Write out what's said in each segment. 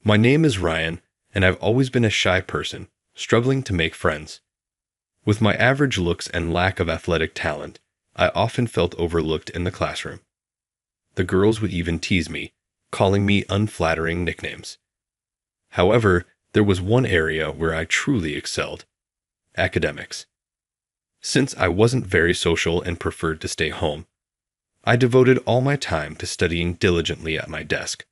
My name is Ryan, and I've always been a shy person, struggling to make friends. With my average looks and lack of athletic talent, I often felt overlooked in the classroom. The girls would even tease me, calling me unflattering nicknames. However, there was one area where I truly excelled: academics. Since I wasn't very social and preferred to stay home, I devoted all my time to studying diligently at my desk.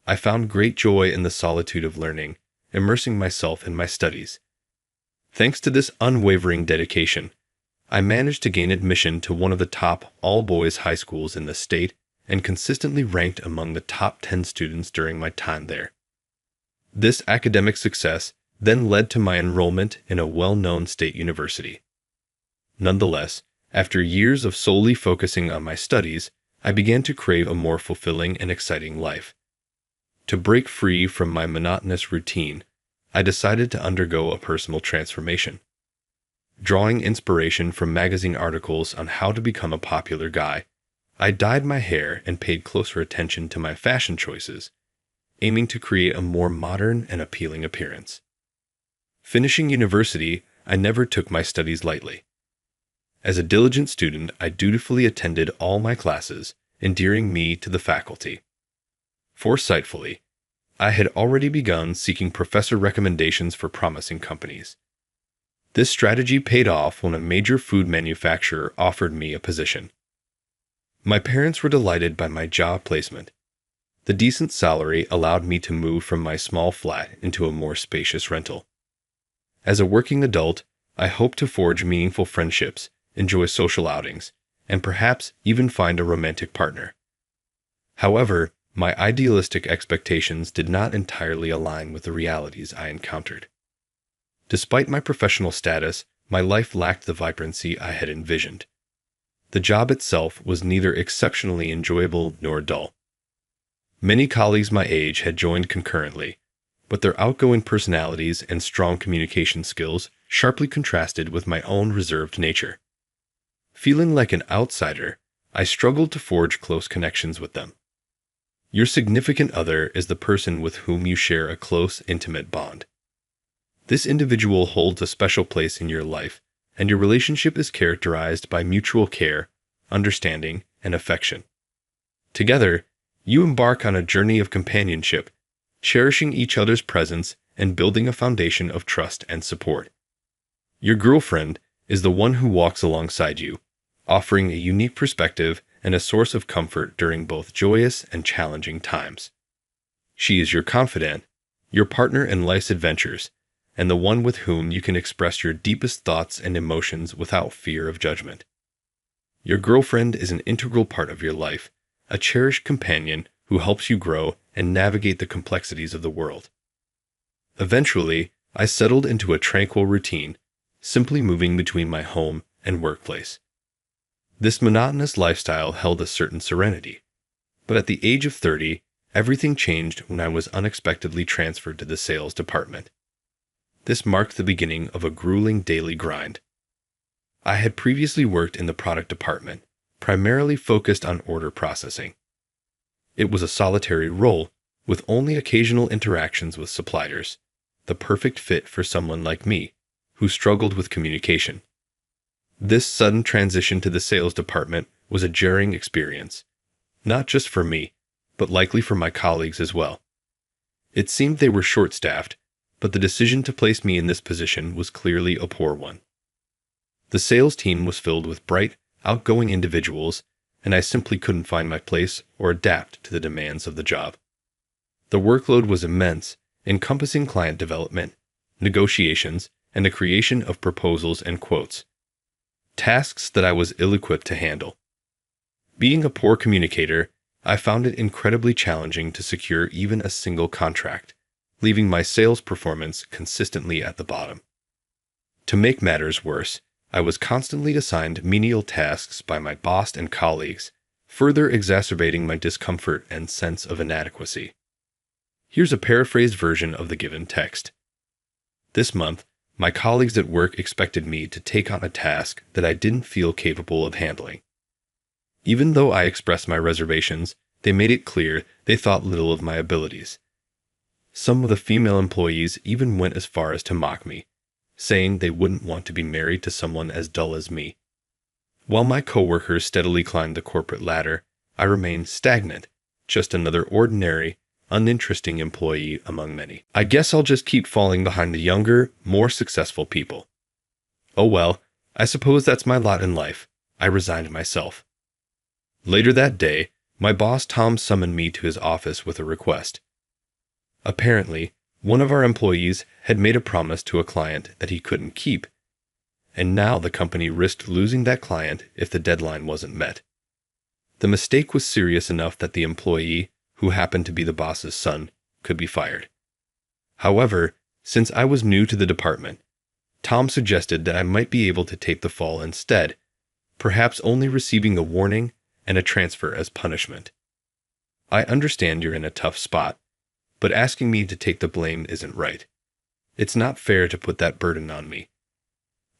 I found great joy in the solitude of learning, immersing myself in my studies. Thanks to this unwavering dedication, I managed to gain admission to one of the top all-boys high schools in the state and consistently ranked among the top 10 students during my time there. This academic success then led to my enrollment in a well-known state university. Nonetheless, after years of solely focusing on my studies, I began to crave a more fulfilling and exciting life. To break free from my monotonous routine, I decided to undergo a personal transformation. Drawing inspiration from magazine articles on how to become a popular guy, I dyed my hair and paid closer attention to my fashion choices, aiming to create a more modern and appealing appearance. Finishing university, I never took my studies lightly. As a diligent student, I dutifully attended all my classes, endearing me to the faculty. Foresightfully, I had already begun seeking professor recommendations for promising companies. This strategy paid off when a major food manufacturer offered me a position. My parents were delighted by my job placement. The decent salary allowed me to move from my small flat into a more spacious rental. As a working adult, I hoped to forge meaningful friendships, enjoy social outings, and perhaps even find a romantic partner. However, my idealistic expectations did not entirely align with the realities I encountered. Despite my professional status, my life lacked the vibrancy I had envisioned. The job itself was neither exceptionally enjoyable nor dull. Many colleagues my age had joined concurrently, but their outgoing personalities and strong communication skills sharply contrasted with my own reserved nature. Feeling like an outsider, I struggled to forge close connections with them. Your significant other is the person with whom you share a close, intimate bond. This individual holds a special place in your life, and your relationship is characterized by mutual care, understanding, and affection. Together, you embark on a journey of companionship, cherishing each other's presence and building a foundation of trust and support. Your girlfriend is the one who walks alongside you, offering a unique perspective and a source of comfort during both joyous and challenging times. She is your confidant, your partner in life's adventures, and the one with whom you can express your deepest thoughts and emotions without fear of judgment. Your girlfriend is an integral part of your life, a cherished companion who helps you grow and navigate the complexities of the world. Eventually, I settled into a tranquil routine, simply moving between my home and workplace. This monotonous lifestyle held a certain serenity, but at the age of 30, everything changed when I was unexpectedly transferred to the sales department. This marked the beginning of a grueling daily grind. I had previously worked in the product department, primarily focused on order processing. It was a solitary role, with only occasional interactions with suppliers, the perfect fit for someone like me, who struggled with communication. This sudden transition to the sales department was a jarring experience, not just for me, but likely for my colleagues as well. It seemed they were short-staffed, but the decision to place me in this position was clearly a poor one. The sales team was filled with bright, outgoing individuals, and I simply couldn't find my place or adapt to the demands of the job. The workload was immense, encompassing client development, negotiations, and the creation of proposals and quotes. Tasks that I was ill-equipped to handle. Being a poor communicator, I found it incredibly challenging to secure even a single contract, leaving my sales performance consistently at the bottom. To make matters worse, I was constantly assigned menial tasks by my boss and colleagues, further exacerbating my discomfort and sense of inadequacy. Here's a paraphrased version of the given text. This month, my colleagues at work expected me to take on a task that I didn't feel capable of handling. Even though I expressed my reservations, they made it clear they thought little of my abilities. Some of the female employees even went as far as to mock me, saying they wouldn't want to be married to someone as dull as me. While my coworkers steadily climbed the corporate ladder, I remained stagnant, just another ordinary, uninteresting employee among many. I guess I'll just keep falling behind the younger, more successful people. Oh well, I suppose that's my lot in life. I resigned myself. Later that day, my boss Tom summoned me to his office with a request. Apparently, one of our employees had made a promise to a client that he couldn't keep, and now the company risked losing that client if the deadline wasn't met. The mistake was serious enough that the employee, who happened to be the boss's son, could be fired. However, since I was new to the department, Tom suggested that I might be able to take the fall instead, perhaps only receiving a warning and a transfer as punishment. I understand you're in a tough spot, but asking me to take the blame isn't right. It's not fair to put that burden on me.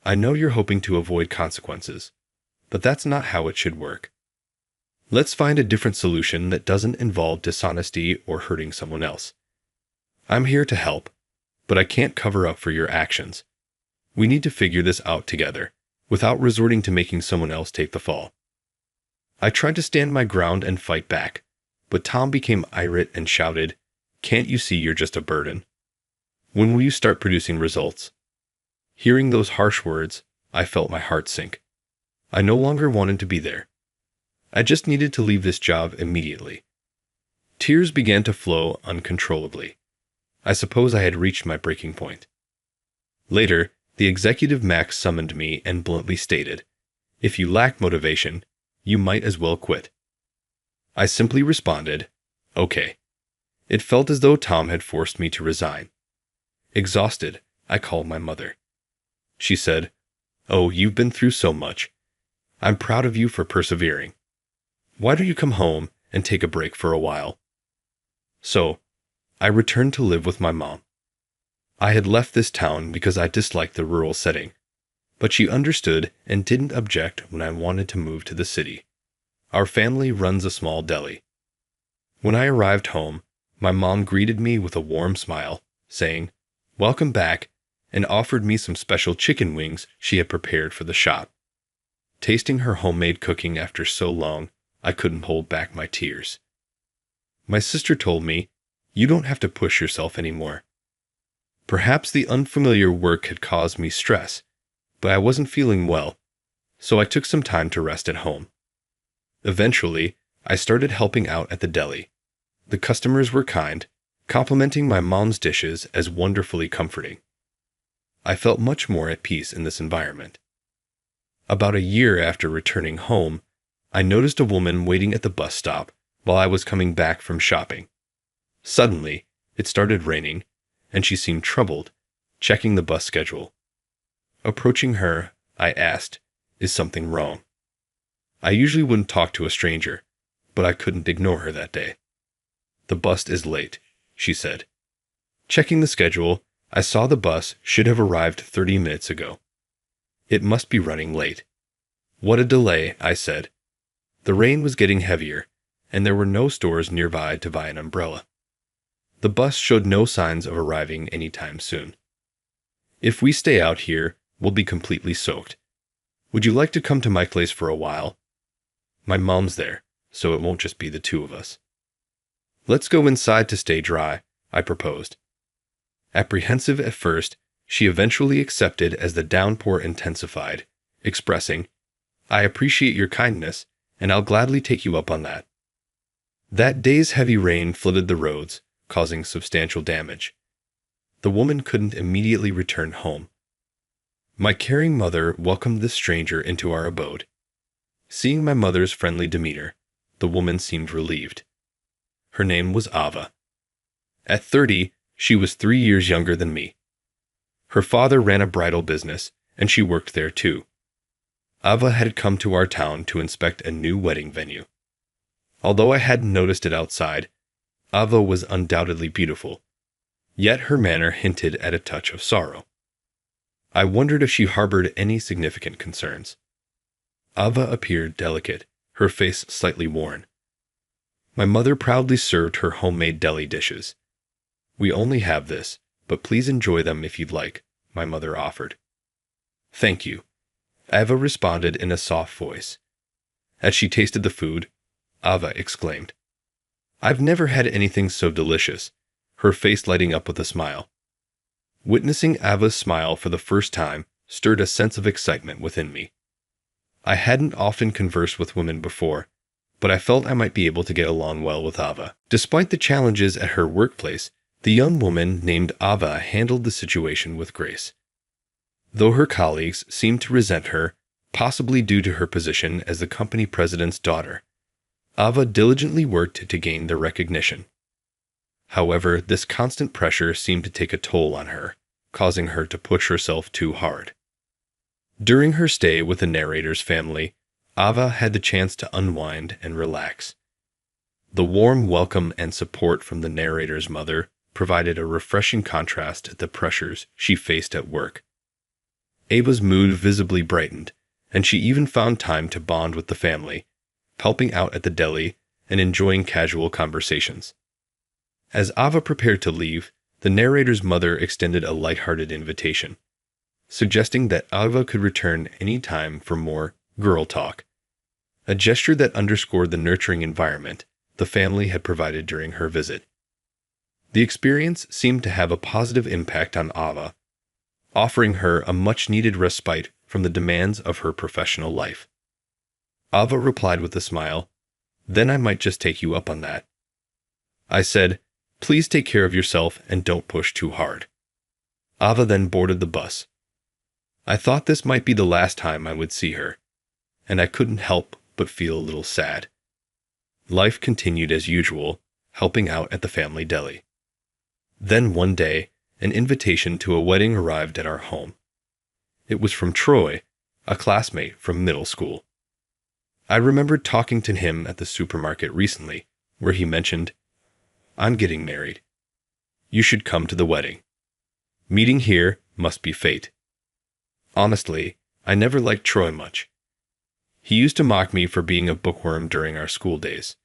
I know you're hoping to avoid consequences, but that's not how it should work. Let's find a different solution that doesn't involve dishonesty or hurting someone else. I'm here to help, but I can't cover up for your actions. We need to figure this out together, without resorting to making someone else take the fall. I tried to stand my ground and fight back, but Tom became irate and shouted, "Can't you see you're just a burden? When will you start producing results?" Hearing those harsh words, I felt my heart sink. I no longer wanted to be there. I just needed to leave this job immediately. Tears began to flow uncontrollably. I suppose I had reached my breaking point. Later, the executive Max summoned me and bluntly stated, "If you lack motivation, you might as well quit." I simply responded, "Okay." It felt as though Tom had forced me to resign. Exhausted, I called my mother. She said, "Oh, you've been through so much. I'm proud of you for persevering. Why don't you come home and take a break for a while?" So, I returned to live with my mom. I had left this town because I disliked the rural setting, but she understood and didn't object when I wanted to move to the city. Our family runs a small deli. When I arrived home, my mom greeted me with a warm smile, saying, "Welcome back," and offered me some special chicken wings she had prepared for the shop. Tasting her homemade cooking after so long, I couldn't hold back my tears. My sister told me, "You don't have to push yourself anymore." Perhaps the unfamiliar work had caused me stress, but I wasn't feeling well, so I took some time to rest at home. Eventually, I started helping out at the deli. The customers were kind, complimenting my mom's dishes as wonderfully comforting. I felt much more at peace in this environment. About a year after returning home, I noticed a woman waiting at the bus stop while I was coming back from shopping. Suddenly, it started raining, and she seemed troubled, checking the bus schedule. Approaching her, I asked, "Is something wrong?" I usually wouldn't talk to a stranger, but I couldn't ignore her that day. "The bus is late," she said. Checking the schedule, I saw the bus should have arrived 30 minutes ago. It must be running late. "What a delay," I said. The rain was getting heavier, and there were no stores nearby to buy an umbrella. The bus showed no signs of arriving anytime soon. "If we stay out here, we'll be completely soaked. Would you like to come to my place for a while? My mom's there, so it won't just be the two of us." "Let's go inside to stay dry," I proposed. Apprehensive at first, she eventually accepted as the downpour intensified, expressing, "I appreciate your kindness, and I'll gladly take you up on that." That day's heavy rain flooded the roads, causing substantial damage. The woman couldn't immediately return home. My caring mother welcomed this stranger into our abode. Seeing my mother's friendly demeanor, the woman seemed relieved. Her name was Ava. At 30, she was 3 years younger than me. Her father ran a bridal business, and she worked there too. Ava had come to our town to inspect a new wedding venue. Although I hadn't noticed it outside, Ava was undoubtedly beautiful, yet her manner hinted at a touch of sorrow. I wondered if she harbored any significant concerns. Ava appeared delicate, her face slightly worn. My mother proudly served her homemade deli dishes. We only have this, but please enjoy them if you'd like, my mother offered. Thank you, Ava responded in a soft voice. As she tasted the food, Ava exclaimed, I've never had anything so delicious, her face lighting up with a smile. Witnessing Ava's smile for the first time stirred a sense of excitement within me. I hadn't often conversed with women before, but I felt I might be able to get along well with Ava. Despite the challenges at her workplace, the young woman named Ava handled the situation with grace. Though her colleagues seemed to resent her, possibly due to her position as the company president's daughter, Ava diligently worked to gain their recognition. However, this constant pressure seemed to take a toll on her, causing her to push herself too hard. During her stay with the narrator's family, Ava had the chance to unwind and relax. The warm welcome and support from the narrator's mother provided a refreshing contrast to the pressures she faced at work. Ava's mood visibly brightened, and she even found time to bond with the family, helping out at the deli and enjoying casual conversations. As Ava prepared to leave, the narrator's mother extended a lighthearted invitation, suggesting that Ava could return any time for more girl talk, a gesture that underscored the nurturing environment the family had provided during her visit. The experience seemed to have a positive impact on Ava, offering her a much-needed respite from the demands of her professional life. Ava replied with a smile, Then I might just take you up on that. I said, Please take care of yourself and don't push too hard. Ava then boarded the bus. I thought this might be the last time I would see her, and I couldn't help but feel a little sad. Life continued as usual, helping out at the family deli. Then one day, an invitation to a wedding arrived at our home. It was from Troy, a classmate from middle school. I remembered talking to him at the supermarket recently, where he mentioned, I'm getting married. You should come to the wedding. Meeting here must be fate. Honestly, I never liked Troy much. He used to mock me for being a bookworm during our school days.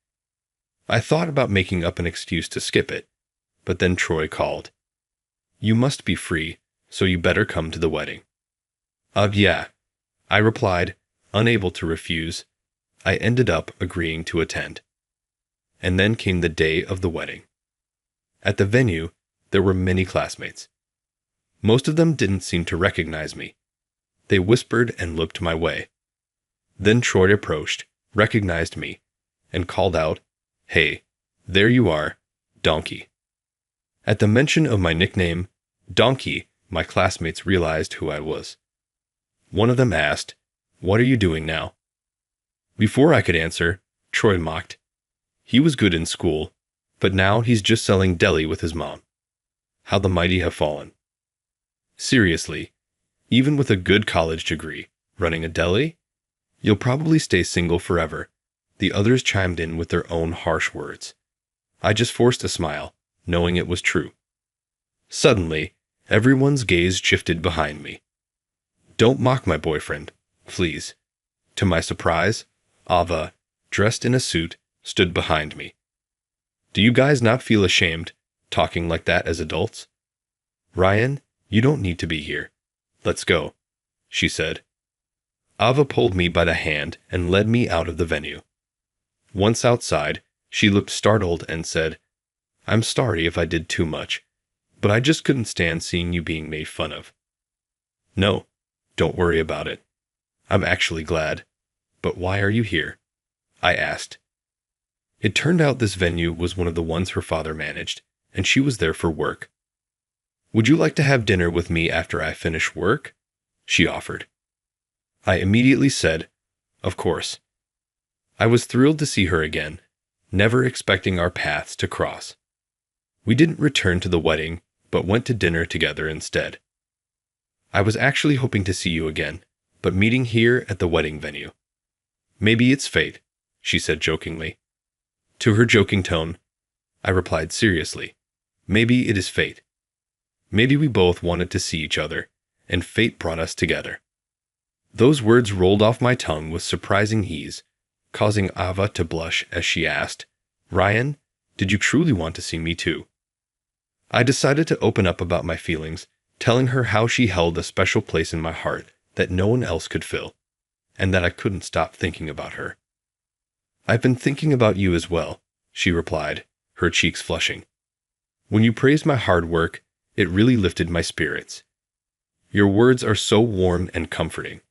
I thought about making up an excuse to skip it, but then Troy called. You must be free, so you better come to the wedding. Yeah, I replied, unable to refuse. I ended up agreeing to attend. And then came the day of the wedding. At the venue, there were many classmates. Most of them didn't seem to recognize me. They whispered and looked my way. Then Troy approached, recognized me, and called out, Hey, there you are, Donkey. At the mention of my nickname, Donkey, my classmates realized who I was. One of them asked, What are you doing now? Before I could answer, Troy mocked. He was good in school, but now he's just selling deli with his mom. How the mighty have fallen. Seriously, even with a good college degree, running a deli? You'll probably stay single forever. The others chimed in with their own harsh words. I just forced a smile, knowing it was true. Suddenly, everyone's gaze shifted behind me. Don't mock my boyfriend, please. To my surprise, Ava, dressed in a suit, stood behind me. Do you guys not feel ashamed, talking like that as adults? Ryan, you don't need to be here. Let's go, she said. Ava pulled me by the hand and led me out of the venue. Once outside, she looked startled and said, I'm sorry if I did too much, but I just couldn't stand seeing you being made fun of. No, don't worry about it. I'm actually glad. But why are you here? I asked. It turned out this venue was one of the ones her father managed, and she was there for work. Would you like to have dinner with me after I finish work? She offered. I immediately said, Of course. I was thrilled to see her again, never expecting our paths to cross. We didn't return to the wedding, but went to dinner together instead. I was actually hoping to see you again, but meeting here at the wedding venue. Maybe it's fate, she said jokingly. To her joking tone, I replied seriously, maybe it is fate. Maybe we both wanted to see each other, and fate brought us together. Those words rolled off my tongue with surprising ease, causing Ava to blush as she asked, Ryan, did you truly want to see me too? I decided to open up about my feelings, telling her how she held a special place in my heart that no one else could fill, and that I couldn't stop thinking about her. "I've been thinking about you as well," she replied, her cheeks flushing. "When you praised my hard work, it really lifted my spirits. Your words are so warm and comforting."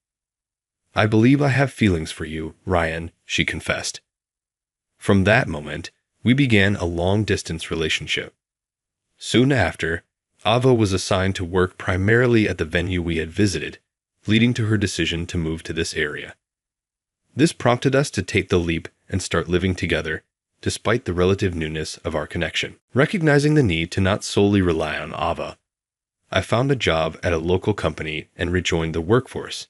"I believe I have feelings for you, Ryan," she confessed. From that moment, we began a long-distance relationship. Soon after, Ava was assigned to work primarily at the venue we had visited, leading to her decision to move to this area. This prompted us to take the leap and start living together, despite the relative newness of our connection. Recognizing the need to not solely rely on Ava, I found a job at a local company and rejoined the workforce.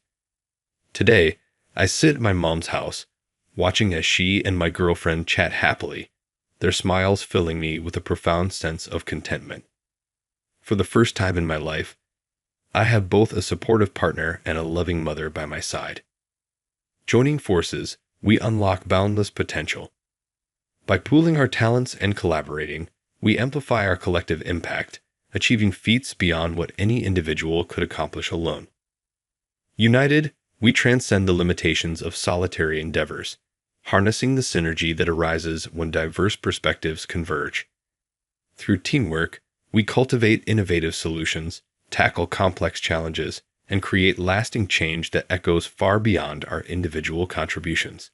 Today, I sit at my mom's house, watching as she and my girlfriend chat happily, their smiles filling me with a profound sense of contentment. For the first time in my life, I have both a supportive partner and a loving mother by my side. Joining forces, we unlock boundless potential. By pooling our talents and collaborating, we amplify our collective impact, achieving feats beyond what any individual could accomplish alone. United, we transcend the limitations of solitary endeavors, harnessing the synergy that arises when diverse perspectives converge. Through teamwork, we cultivate innovative solutions, tackle complex challenges, and create lasting change that echoes far beyond our individual contributions.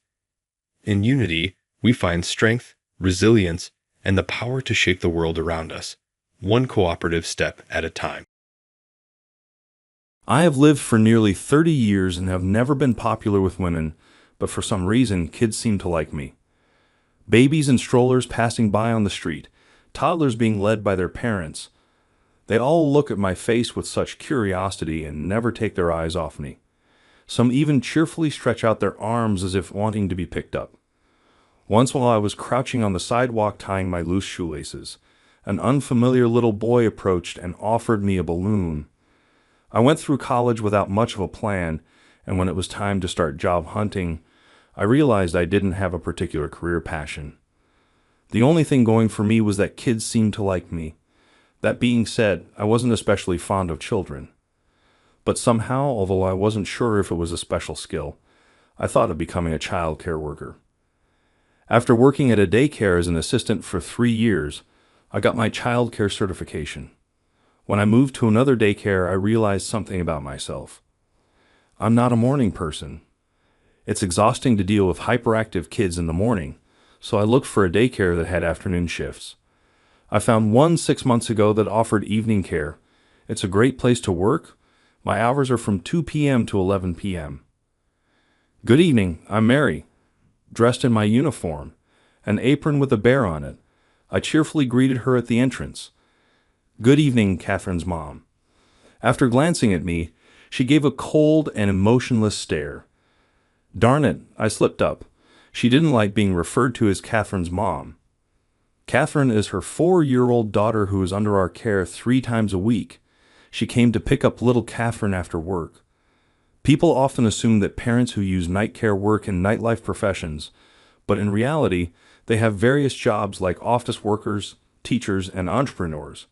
In unity, we find strength, resilience, and the power to shape the world around us, one cooperative step at a time. I have lived for nearly 30 years and have never been popular with women, but for some reason, kids seem to like me. Babies and strollers passing by on the street, toddlers being led by their parents. They all look at my face with such curiosity and never take their eyes off me. Some even cheerfully stretch out their arms as if wanting to be picked up. Once while I was crouching on the sidewalk tying my loose shoelaces, an unfamiliar little boy approached and offered me a balloon. I went through college without much of a plan, and when it was time to start job hunting, I realized I didn't have a particular career passion. The only thing going for me was that kids seemed to like me. That being said, I wasn't especially fond of children. But somehow, although I wasn't sure if it was a special skill, I thought of becoming a child care worker. After working at a daycare as an assistant for 3 years, I got my child care certification. When I moved to another daycare, I realized something about myself. I'm not a morning person. It's exhausting to deal with hyperactive kids in the morning, so I looked for a daycare that had afternoon shifts. I found one 6 months ago that offered evening care. It's a great place to work. My hours are from 2 p.m. to 11 p.m. "Good evening, I'm Mary." Dressed in my uniform, an apron with a bear on it, I cheerfully greeted her at the entrance. "Good evening, Catherine's mom." After glancing at me, she gave a cold and emotionless stare. Darn it, I slipped up. She didn't like being referred to as Catherine's mom. Catherine is her 4-year-old daughter who is under our care 3 times a week. She came to pick up little Catherine after work. People often assume that parents who use night care work in nightlife professions, but in reality, they have various jobs like office workers, teachers, and entrepreneurs.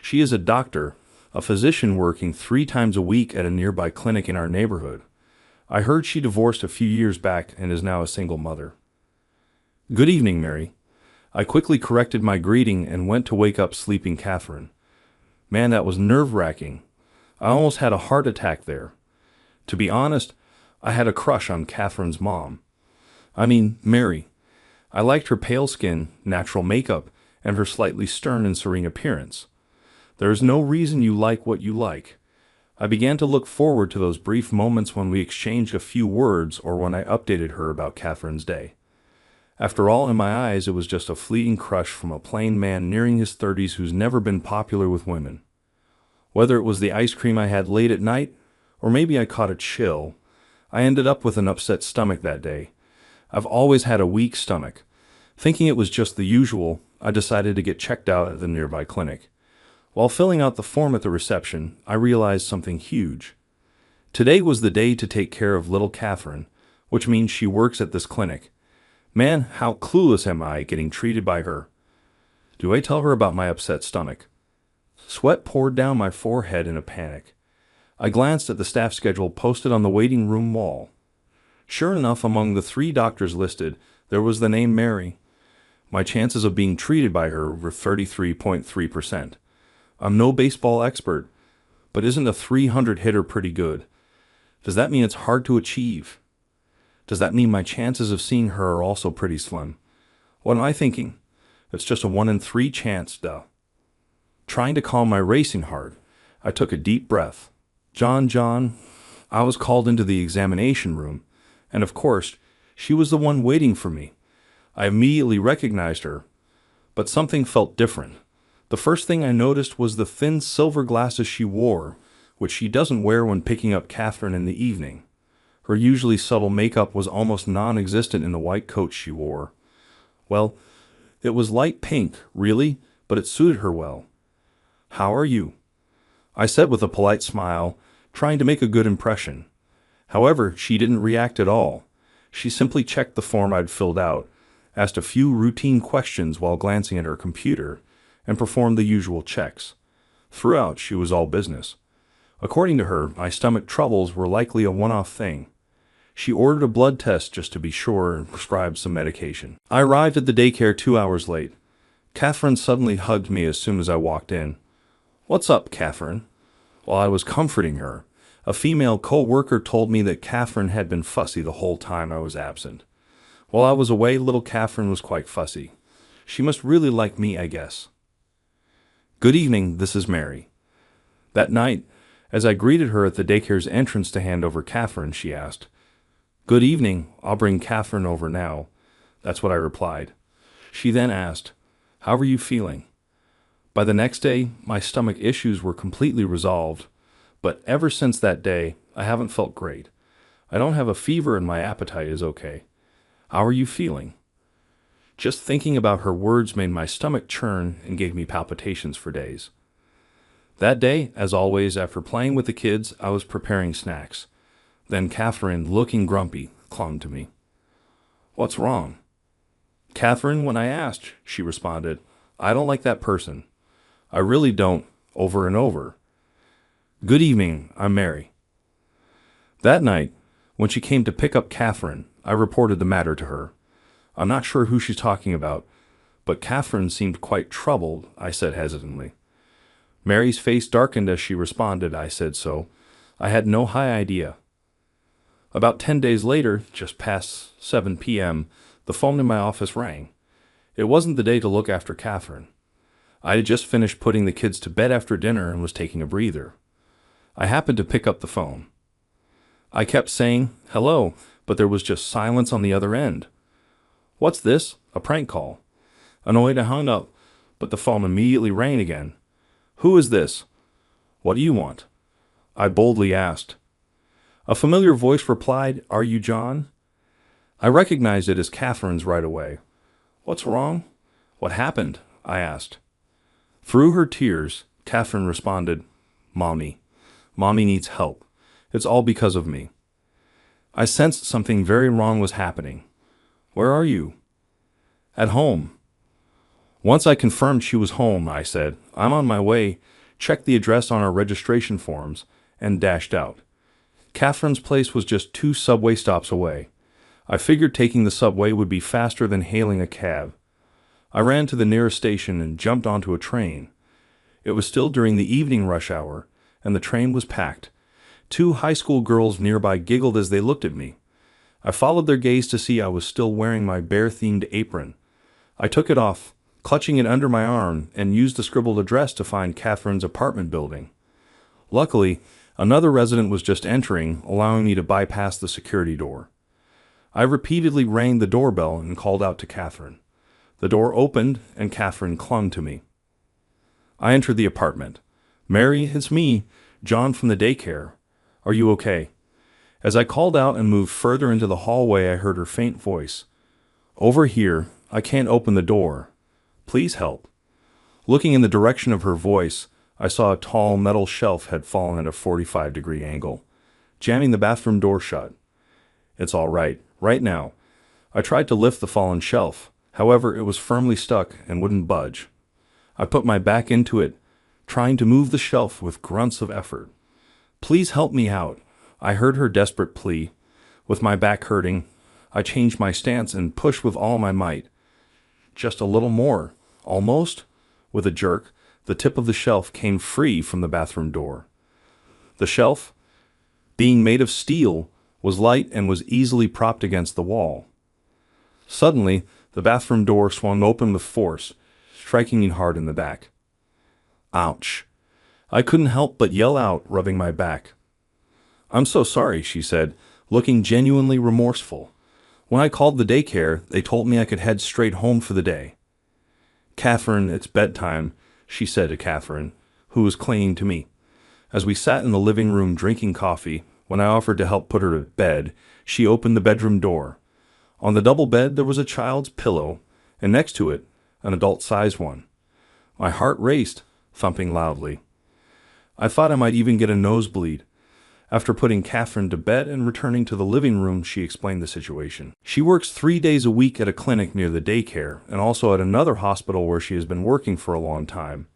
She is a doctor, a physician working 3 times a week at a nearby clinic in our neighborhood. I heard she divorced a few years back and is now a single mother. "Good evening, Mary." I quickly corrected my greeting and went to wake up sleeping Catherine. Man, that was nerve-wracking. I almost had a heart attack there. To be honest, I had a crush on Catherine's mom. I mean, Mary. I liked her pale skin, natural makeup, and her slightly stern and serene appearance. There is no reason you like what you like. I began to look forward to those brief moments when we exchanged a few words or when I updated her about Catherine's day. After all, in my eyes, it was just a fleeting crush from a plain man nearing his 30s who's never been popular with women. Whether it was the ice cream I had late at night, or maybe I caught a chill, I ended up with an upset stomach that day. I've always had a weak stomach. Thinking it was just the usual, I decided to get checked out at the nearby clinic. While filling out the form at the reception, I realized something huge. Today was the day to take care of little Catherine, which means she works at this clinic. Man, how clueless am I getting treated by her. Do I tell her about my upset stomach? Sweat poured down my forehead in a panic. I glanced at the staff schedule posted on the waiting room wall. Sure enough, among the 3 doctors listed, there was the name Mary. My chances of being treated by her were 33.3%. I'm no baseball expert, but isn't a 300 hitter pretty good? Does that mean it's hard to achieve? Does that mean my chances of seeing her are also pretty slim? What am I thinking? It's just a 1 in 3 chance, duh. Trying to calm my racing heart, I took a deep breath. John, I was called into the examination room, and of course, she was the one waiting for me. I immediately recognized her, but something felt different. The first thing I noticed was the thin silver glasses she wore, which she doesn't wear when picking up Catherine in the evening. Her usually subtle makeup was almost non-existent in the white coat she wore. Well, it was light pink, really, but it suited her well. "How are you?" I said with a polite smile, trying to make a good impression. However, she didn't react at all. She simply checked the form I'd filled out, asked a few routine questions while glancing at her computer, and performed the usual checks. Throughout, she was all business. According to her, my stomach troubles were likely a one-off thing. She ordered a blood test just to be sure and prescribed some medication. I arrived at the daycare 2 hours late. Catherine suddenly hugged me as soon as I walked in. "What's up, Catherine?" While I was comforting her, a female co-worker told me that Catherine had been fussy the whole time I was absent. While I was away, little Catherine was quite fussy. She must really like me, I guess. "Good evening, this is Mary." That night, as I greeted her at the daycare's entrance to hand over Catherine, she asked, "Good evening, I'll bring Catherine over now." That's what I replied. She then asked, "How are you feeling?" By the next day, my stomach issues were completely resolved, but ever since that day, I haven't felt great. I don't have a fever and my appetite is okay. How are you feeling? Just thinking about her words made my stomach churn and gave me palpitations for days. That day, as always, after playing with the kids, I was preparing snacks. Then Catherine, looking grumpy, clung to me. "What's wrong?" "Catherine, when I asked," she responded, "I don't like that person. I really don't," over and over. "Good evening, I'm Mary." That night, when she came to pick up Catherine, I reported the matter to her. "I'm not sure who she's talking about, but Catherine seemed quite troubled," I said hesitantly. Mary's face darkened as she responded, "I said so. I had no high idea." About 10 days later, just past 7 p.m., the phone in my office rang. It wasn't the day to look after Catherine. I had just finished putting the kids to bed after dinner and was taking a breather. I happened to pick up the phone. I kept saying, "Hello," but there was just silence on the other end. "What's this? A prank call?" Annoyed, I hung up, but the phone immediately rang again. "Who is this?" "What do you want?" I boldly asked. A familiar voice replied, "Are you John?" I recognized it as Catherine's right away. "What's wrong?" "What happened?" I asked. Through her tears, Catherine responded, Mommy needs help. It's all because of me." I sensed something very wrong was happening. "Where are you?" "At home." Once I confirmed she was home, I said, "I'm on my way," checked the address on our registration forms, and dashed out. Catherine's place was just 2 subway stops away. I figured taking the subway would be faster than hailing a cab. I ran to the nearest station and jumped onto a train. It was still during the evening rush hour, and the train was packed. 2 high school girls nearby giggled as they looked at me. I followed their gaze to see I was still wearing my bear-themed apron. I took it off, clutching it under my arm, and used the scribbled address to find Catherine's apartment building. Luckily, another resident was just entering, allowing me to bypass the security door. I repeatedly rang the doorbell and called out to Catherine. The door opened, and Catherine clung to me. I entered the apartment. "Mary, it's me, John from the daycare. Are you okay?" As I called out and moved further into the hallway, I heard her faint voice. "Over here. I can't open the door. Please help." Looking in the direction of her voice, I saw a tall metal shelf had fallen at a 45-degree angle, jamming the bathroom door shut. "It's all right. Right now." I tried to lift the fallen shelf. However, it was firmly stuck and wouldn't budge. I put my back into it, trying to move the shelf with grunts of effort. "Please help me out," I heard her desperate plea. With my back hurting, I changed my stance and pushed with all my might. Just a little more. Almost. With a jerk, the tip of the shelf came free from the bathroom door. The shelf, being made of steel, was light and was easily propped against the wall. Suddenly, the bathroom door swung open with force, striking me hard in the back. Ouch. I couldn't help but yell out, rubbing my back. "I'm so sorry," she said, looking genuinely remorseful. "When I called the daycare, they told me I could head straight home for the day." "Catherine, it's bedtime," she said to Catherine, who was clinging to me. As we sat in the living room drinking coffee, when I offered to help put her to bed, she opened the bedroom door. On the double bed there was a child's pillow, and next to it, an adult-sized one. My heart raced, thumping loudly. I thought I might even get a nosebleed. After putting Catherine to bed and returning to the living room, she explained the situation. She works 3 days a week at a clinic near the daycare, and also at another hospital where she has been working for a long time.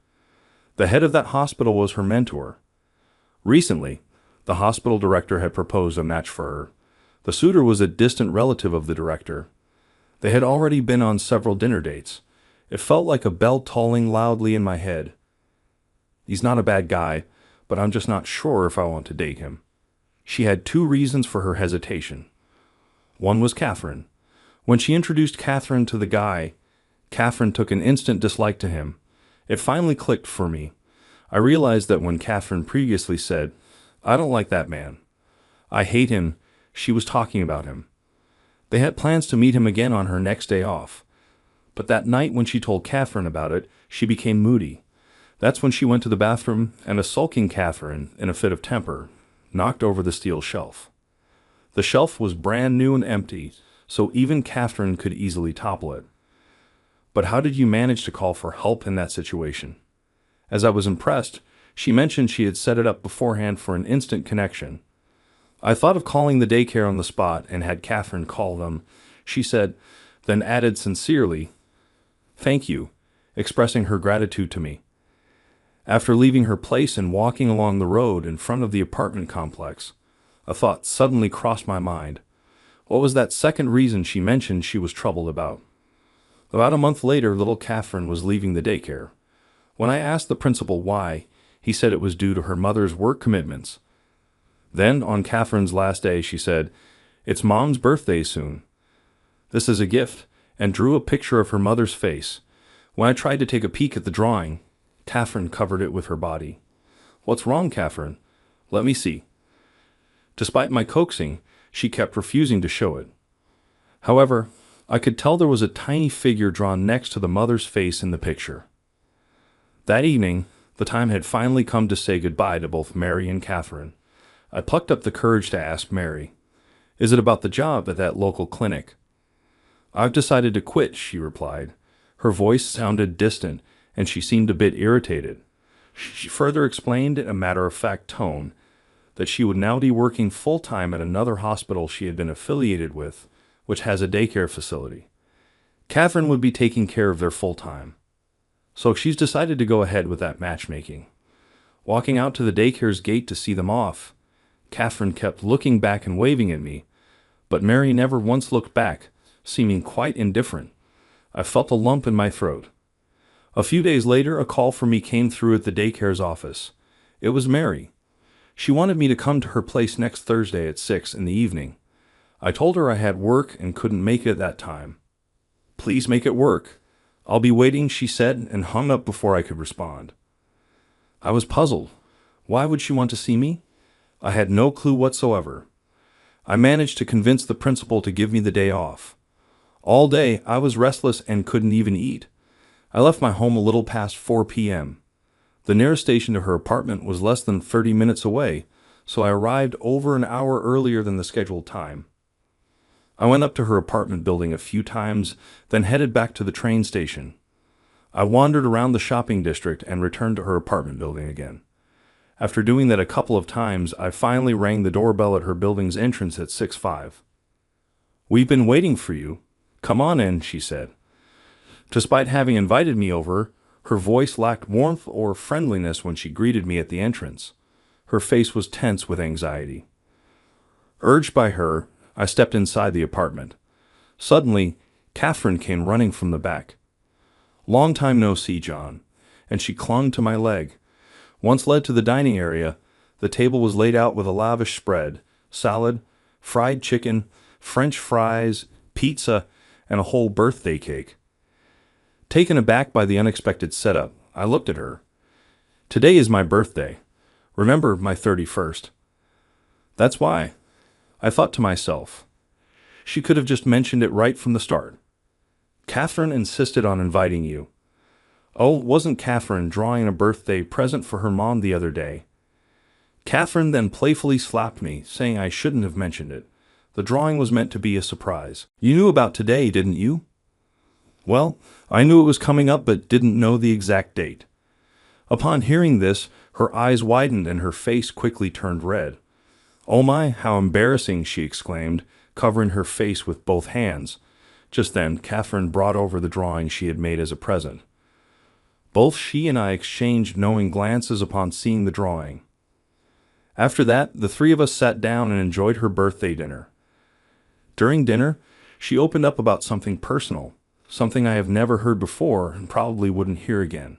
The head of that hospital was her mentor. Recently, the hospital director had proposed a match for her. The suitor was a distant relative of the director. They had already been on several dinner dates. It felt like a bell tolling loudly in my head. He's not a bad guy, but I'm just not sure if I want to date him. She had 2 reasons for her hesitation. One was Catherine. When she introduced Catherine to the guy, Catherine took an instant dislike to him. It finally clicked for me. I realized that when Catherine previously said, "I don't like that man. I hate him," she was talking about him. They had plans to meet him again on her next day off. But that night when she told Catherine about it, she became moody. That's when she went to the bathroom, and a sulking Catherine, in a fit of temper, knocked over the steel shelf. The shelf was brand new and empty, so even Catherine could easily topple it. But how did you manage to call for help in that situation? As I was impressed, she mentioned she had set it up beforehand for an instant connection. I thought of calling the daycare on the spot and had Catherine call them, she said, then added sincerely, "Thank you," expressing her gratitude to me. After leaving her place and walking along the road in front of the apartment complex, a thought suddenly crossed my mind. What was that second reason she mentioned she was troubled about? About a month later, little Catherine was leaving the daycare. When I asked the principal why, he said it was due to her mother's work commitments. Then, on Catherine's last day, she said, "It's Mom's birthday soon. This is a gift," and drew a picture of her mother's face. When I tried to take a peek at the drawing, Catherine covered it with her body. "What's wrong, Catherine? Let me see." Despite my coaxing, she kept refusing to show it. However, I could tell there was a tiny figure drawn next to the mother's face in the picture. That evening, the time had finally come to say goodbye to both Mary and Catherine. I plucked up the courage to ask Mary, "Is it about the job at that local clinic?" "I've decided to quit," she replied. Her voice sounded distant, and she seemed a bit irritated. She further explained in a matter-of-fact tone that she would now be working full-time at another hospital she had been affiliated with, which has a daycare facility. Catherine would be taking care of their full-time. So she's decided to go ahead with that matchmaking. Walking out to the daycare's gate to see them off, Catherine kept looking back and waving at me, but Mary never once looked back, seeming quite indifferent. I felt a lump in my throat. A few days later, a call for me came through at the daycare's office. It was Mary. She wanted me to come to her place next Thursday at 6 in the evening. I told her I had work and couldn't make it at that time. "Please make it work. I'll be waiting," she said, and hung up before I could respond. I was puzzled. Why would she want to see me? I had no clue whatsoever. I managed to convince the principal to give me the day off. All day, I was restless and couldn't even eat. I left my home a little past 4 p.m. The nearest station to her apartment was less than 30 minutes away, so I arrived over an hour earlier than the scheduled time. I went up to her apartment building a few times, then headed back to the train station. I wandered around the shopping district and returned to her apartment building again. After doing that a couple of times, I finally rang the doorbell at her building's entrance at 6:05. "We've been waiting for you. Come on in," she said. Despite having invited me over, Her voice lacked warmth or friendliness when she greeted me at the entrance. Her face was tense with anxiety. Urged by her, I stepped inside the apartment. Suddenly, Catherine came running from the back. "Long time no see, John," and she clung to my leg. Once led to the dining area, the table was laid out with a lavish spread: salad, fried chicken, French fries, pizza, and a whole birthday cake. Taken aback by the unexpected setup, I looked at her. "Today is my birthday. Remember, my 31st. "That's why," I thought to myself. She could have just mentioned it right from the start. "Catherine insisted on inviting you." Oh, wasn't Catherine drawing a birthday present for her mom the other day? Catherine then playfully slapped me, saying I shouldn't have mentioned it. The drawing was meant to be a surprise. "You knew about today, didn't you?" Well, I knew it was coming up but didn't know the exact date. Upon hearing this, her eyes widened and her face quickly turned red. "Oh my, how embarrassing," she exclaimed, covering her face with both hands. Just then, Catherine brought over the drawing she had made as a present. Both she and I exchanged knowing glances upon seeing the drawing. After that, the three of us sat down and enjoyed her birthday dinner. During dinner, she opened up about something personal, something I have never heard before and probably wouldn't hear again.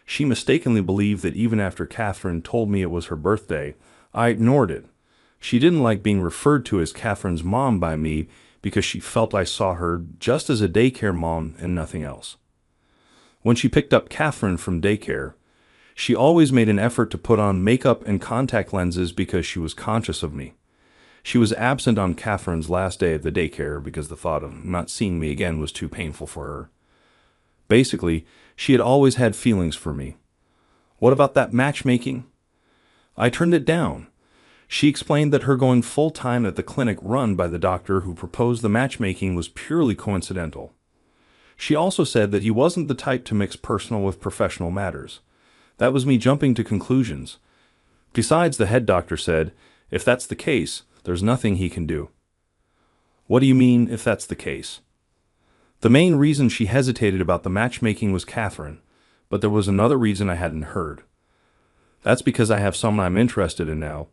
She mistakenly believed that even after Catherine told me it was her birthday, I ignored it. She didn't like being referred to as Catherine's mom by me because she felt I saw her just as a daycare mom and nothing else. When she picked up Catherine from daycare, she always made an effort to put on makeup and contact lenses because she was conscious of me. She was absent on Catherine's last day at the daycare because the thought of not seeing me again was too painful for her. Basically, she had always had feelings for me. What about that matchmaking? I turned it down. She explained that her going full-time at the clinic run by the doctor who proposed the matchmaking was purely coincidental. She also said that he wasn't the type to mix personal with professional matters. That was me jumping to conclusions. Besides, the head doctor said, if that's the case, there's nothing he can do. What do you mean, if that's the case? The main reason she hesitated about the matchmaking was Catherine, but there was another reason I hadn't heard. That's because I have someone I'm interested in now.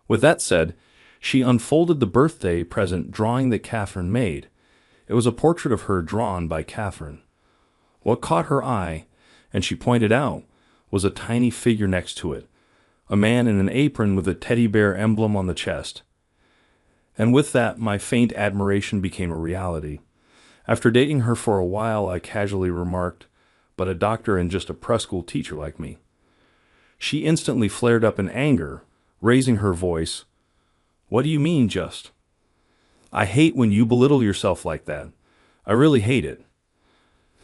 With that said, she unfolded the birthday present drawing that Catherine made. It was a portrait of her drawn by Catherine. What caught her eye, and she pointed out, was a tiny figure next to it, a man in an apron with a teddy bear emblem on the chest. And with that, my faint admiration became a reality. After dating her for a while, I casually remarked, "But a doctor and just a preschool teacher like me." She instantly flared up in anger, raising her voice. "What do you mean, just? I hate when you belittle yourself like that. I really hate it."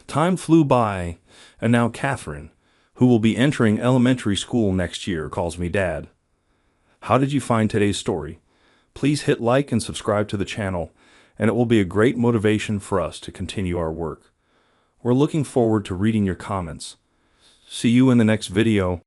Time flew by, and now Catherine, who will be entering elementary school next year, calls me Dad. How did you find today's story? Please hit like and subscribe to the channel, and it will be a great motivation for us to continue our work. We're looking forward to reading your comments. See you in the next video.